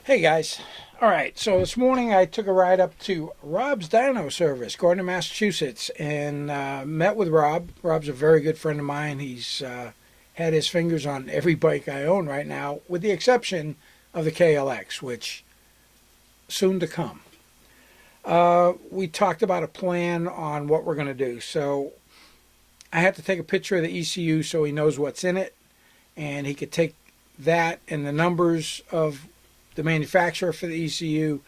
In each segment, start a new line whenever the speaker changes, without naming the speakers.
Hey guys. All right, so this morning I took a ride up to Rob's Dyno service, Gardner, Massachusetts, and met with Rob. Rob's a very good friend of mine. He's had his fingers on every bike I own right now, with the exception of the KLX, which soon to come. We talked about a plan on what we're going to do. So I had to take a picture of the ECU so he knows what's in it, and he could take that and the numbers of the manufacturer for the ECU,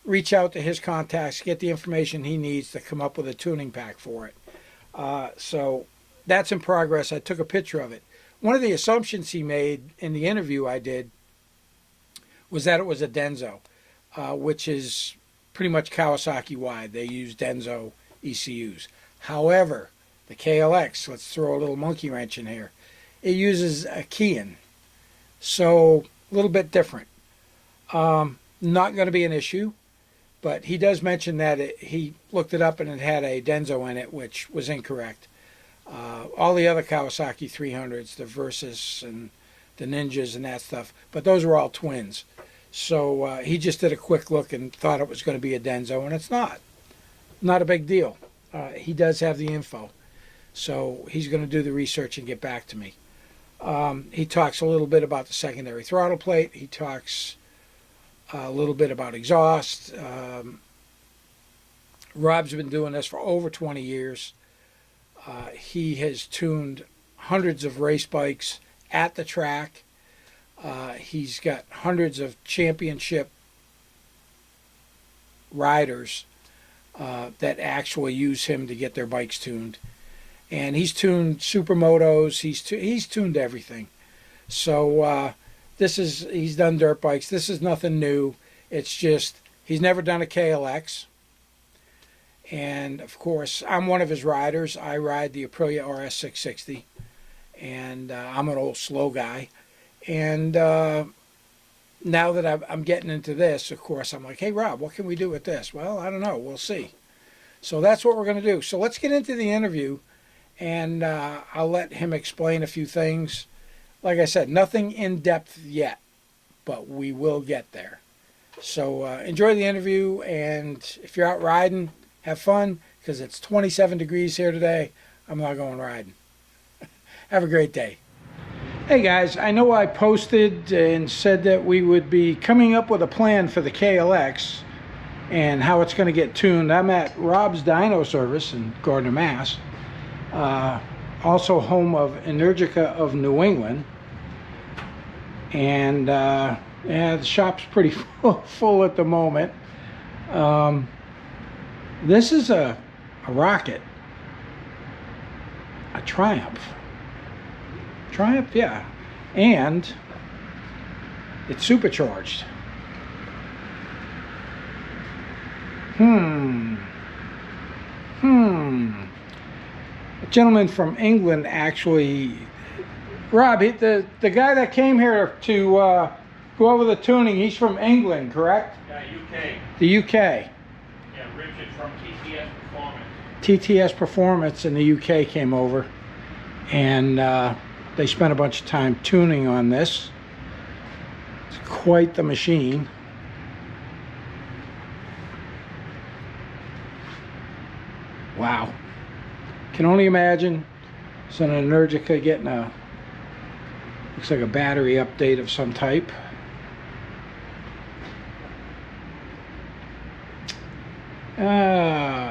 reach out to his contacts, get the information he needs to come up with a tuning pack for it. So that's in progress. I took a picture of it. One of the assumptions he made in the interview I did was that it was a Denso, which is pretty much Kawasaki wide. They use Denso ECUs. However, the KLX, let's throw a little monkey wrench in here, it uses a Kian. So a little bit different. Not going to be an issue, but he does mention that he looked it up and it had a Denso in it, which was incorrect. All the other Kawasaki 300s, the Versus and the Ninjas and that stuff, but those were all twins. So he just did a quick look and thought it was going to be a Denso, and it's not. Not a big deal. He does have the info, so he's going to do the research and get back to me. He talks a little bit about the secondary throttle plate. He talks a little bit about exhaust. Rob's been doing this for over 20 years. He has tuned hundreds of race bikes at the track. He's got hundreds of championship riders that actually use him to get their bikes tuned. And he's tuned supermotos. He's tuned everything. So he's done dirt bikes. This is nothing new. It's just he's never done a KLX. And of course, I'm one of his riders. I ride the Aprilia RS 660, and I'm an old slow guy. And now that I'm getting into this, of course, I'm like, hey Rob, what can we do with this? Well, I don't know. We'll see. So that's what we're going to do. So let's get into the interview, and I'll let him explain a few things. Like I said, nothing in depth yet, but we will get there. So enjoy the interview, and if you're out riding, have fun, because it's 27 degrees here today. I'm not going riding. Have a great day. Hey guys, I know I posted and said that we would be coming up with a plan for the KLX and how it's going to get tuned. I'm at Rob's Dyno service in Gardner, Mass. Also home of Energica of New England. And yeah, the shop's pretty full at the moment. This is a rocket, a Triumph, yeah, and it's supercharged. A gentleman from England actually. Rob, the guy that came here to go over the tuning, he's from England, correct?
Yeah, UK.
The UK.
Yeah, Richard from TTS Performance.
TTS Performance in the UK came over, and they spent a bunch of time tuning on this. It's quite the machine. Wow. Can only imagine. It's an Energica getting a, looks like a battery update of some type.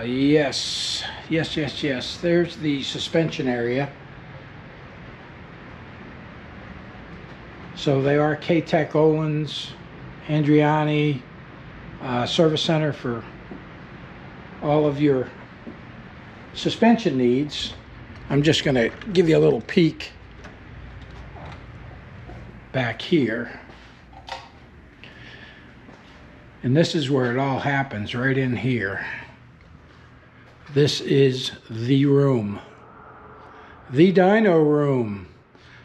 Yes. There's the suspension area. So they are K-Tech Olins, Andriani, service center for all of your suspension needs. I'm just going to give you a little peek back here, and this is where it all happens, right in here. This is the room, the dyno room.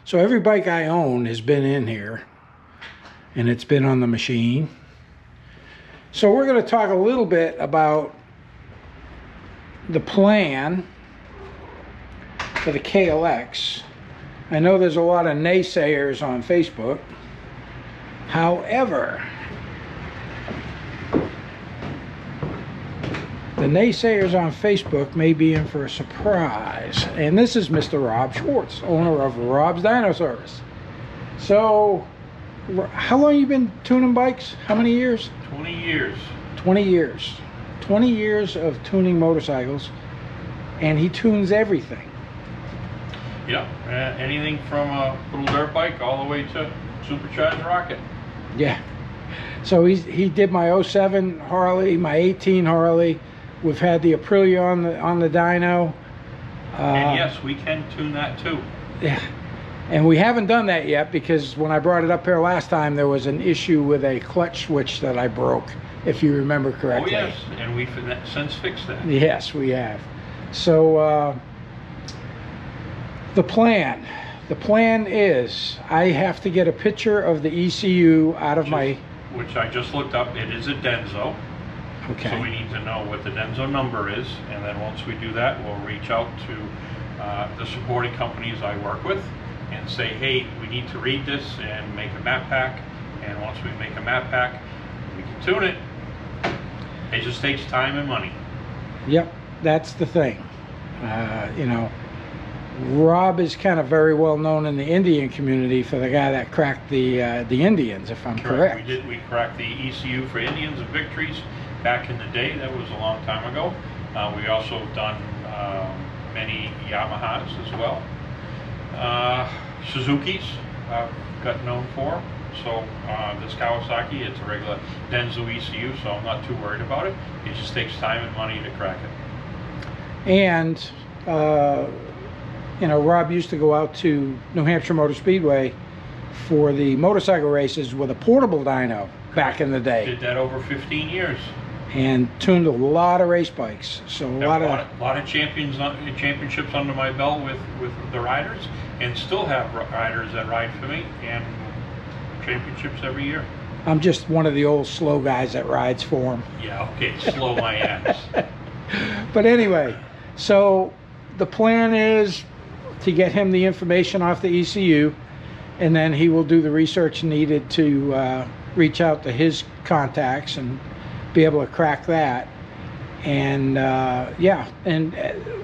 So every bike I own has been in here, and it's been on the machine. So we're going to talk a little bit about the plan for the KLX. I know there's a lot of naysayers on Facebook. However, The naysayers on Facebook may be in for a surprise. And this is Mr. Rob Swartz, owner of Rob's Dyno Service. So, how long you been tuning bikes? How many years?
20 years.
20 years. 20 years of tuning motorcycles, and he tunes everything.
Yep, anything from a little dirt bike all the way to supercharged rocket.
Yeah. So he did my 07 Harley, my 18 Harley. We've had the Aprilia on the dyno.
And yes, we can tune that too.
Yeah. And we haven't done that yet because when I brought it up here last time, there was an issue with a clutch switch that I broke, if you remember correctly.
Oh yes, and we've since fixed that.
Yes, we have. So the plan is I have to get a picture of the ECU out of
which I just looked up. It is a Denso.
Okay.
So we need to know what the Denso number is, and then once we do that, we'll reach out to the supporting companies I work with and say, hey, we need to read this and make a map pack. And once we make a map pack, we can tune it. It just takes time and money.
Yep, that's the thing. You know, Rob is kind of very well known in the Indian community for the guy that cracked the Indians, if I'm correct.
We cracked the ECU for Indians and Victories back in the day. That was a long time ago. We also done many Yamahas as well. Suzuki's got known for. So this Kawasaki, it's a regular Denso ECU, so I'm not too worried about it. It just takes time and money to crack it.
And you know, Rob used to go out to New Hampshire Motor Speedway for the motorcycle races with a portable dyno back in the day.
Did that over 15 years.
And tuned a lot of race bikes. So a lot of
championships under my belt with the riders, and still have riders that ride for me, and championships every year.
I'm just one of the old slow guys that rides for him.
Yeah, okay, slow my ass.
But anyway, so the plan is to get him the information off the ECU, and then he will do the research needed to reach out to his contacts and be able to crack that. And yeah, and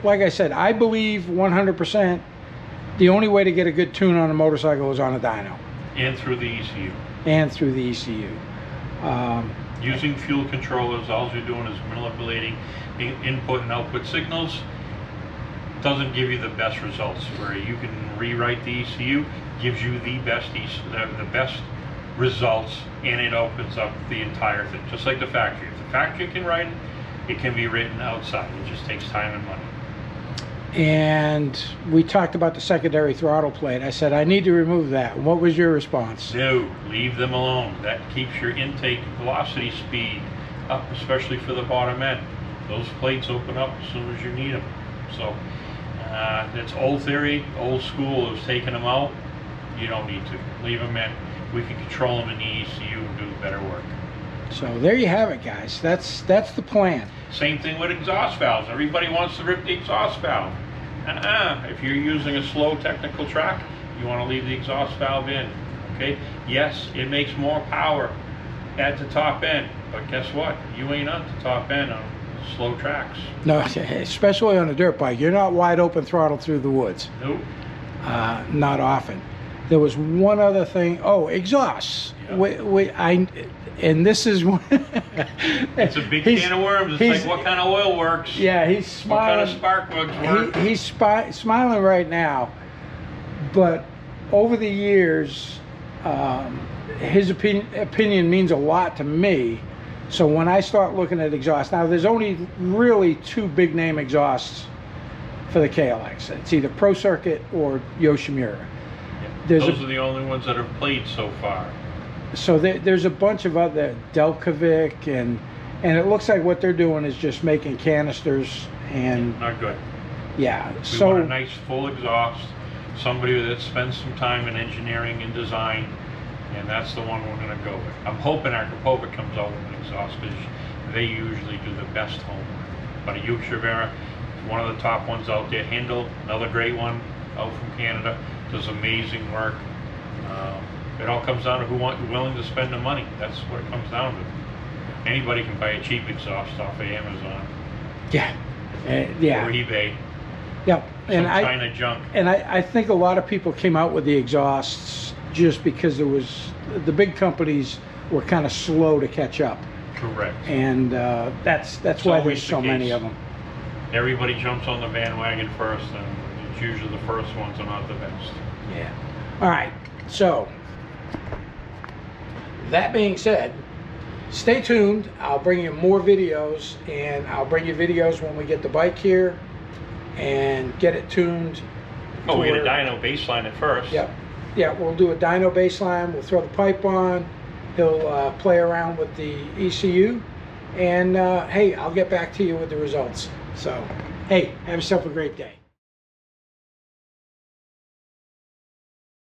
like I said, I believe 100% the only way to get a good tune on a motorcycle is on a dyno.
And through the ECU.
And through the ECU.
Using fuel controllers, all you're doing is manipulating input and output signals. Doesn't give you the best results. Where you can rewrite the ECU, gives you the best results, and it opens up the entire thing, just like the factory. If the factory can write it, it can be written outside. It just takes time and money.
And we talked about the secondary throttle plate. I said, I need to remove that. What was your response?
No, leave them alone. That keeps your intake velocity speed up, especially for the bottom end. Those plates open up as soon as you need them. So it's old theory, old school is taking them out. You don't need to. Leave them in. We can control them in the ECU and do better work.
So there you have it, guys. That's the plan.
Same thing with exhaust valves. Everybody wants to rip the exhaust valve. If you're using a slow technical track, you want to leave the exhaust valve in. Okay? Yes, it makes more power at the top end, but guess what? You ain't on the top end on slow tracks.
No, especially on a dirt bike. You're not wide open throttle through the woods.
Nope.
Not often. There was one other thing. Oh, exhausts.
Yeah.
And this is
it's a big can of worms. It's like, what kind of oil works?
Yeah, he's smiling.
What kind of spark plugs work?
He's smiling right now. But over the years, his opinion means a lot to me. So when I start looking at exhaust, now there's only really two big name exhausts for the KLX. It's either Pro Circuit or Yoshimura.
Those are the only ones that have played so far.
So there's a bunch of other Delcovic, and it looks like what they're doing is just making canisters and
not good.
Yeah.
We want a nice full exhaust, somebody that spends some time in engineering and design, and that's the one we're going to go with. I'm hoping Arkapovic comes out with an exhaust because they usually do the best homework. But a Yoshimura, one of the top ones out there. Hindle, another great one out from Canada, does amazing work. It all comes down to who's willing to spend the money. That's what it comes down to. Anybody can buy a cheap exhaust off of Amazon.
Yeah.
or
Yeah.
eBay,
Yeah.
some
And
China junk.
I think a lot of people came out with the exhausts just because the big companies were kind of slow to catch up.
Correct.
And that's
It's
why
always
there's so
the
many
case.
of them.
Everybody jumps on the bandwagon first, and it's usually the first ones are not the best.
Yeah. All right. So, that being said, stay tuned. I'll bring you more videos, and I'll bring you videos when we get the bike here and get it tuned.
Oh, we
to
get a
where-
dyno baseline at first.
Yep. Yeah, we'll do a dyno baseline. We'll throw the pipe on. He'll play around with the ECU. And hey, I'll get back to you with the results. So, hey, have yourself a great day.